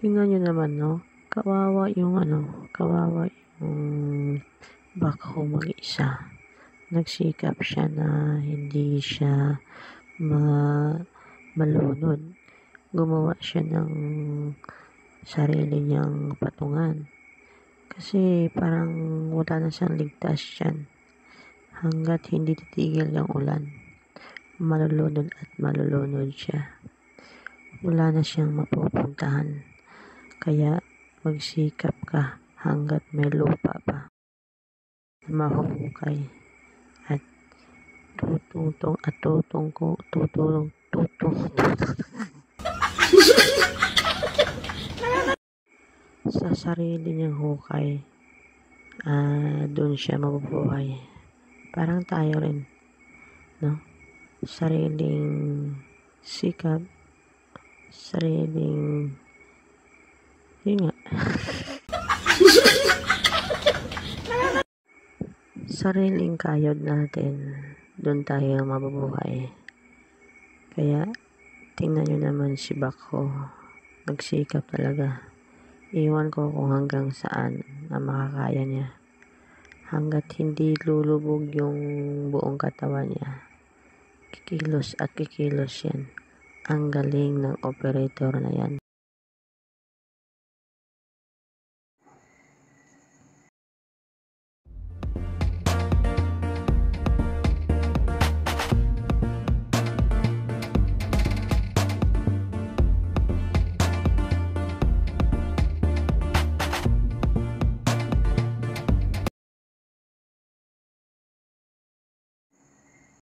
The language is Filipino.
Tingnan nyo naman, no? Kawawa yung backhoe mag-isa. Nagsikap siya na hindi siya malunod. Gumawa siya ng sarili niyang patungan. Kasi parang wala na siyang ligtas dyan. Hanggat hindi titigil yung ulan, malulunod at malulunod siya. Wala na siyang mapupuntahan. Kaya magsikap ka hanggat may lupa pa. Mahuhukay at tutulong sa sarili niyang hukay. Doon siya mabubuhay. Parang tayo rin, no? Sariling sikap, yun nga. Sariling kayod natin, doon tayo mabubuhay. Kaya, tingnan nyo naman si Backhoe. Nagsikap talaga. Iwan ko kung hanggang saan na makakaya niya. Hanggat hindi lulubog yung buong katawan niya. Kikilos at kikilos yan. Ang galing ng operator na yan.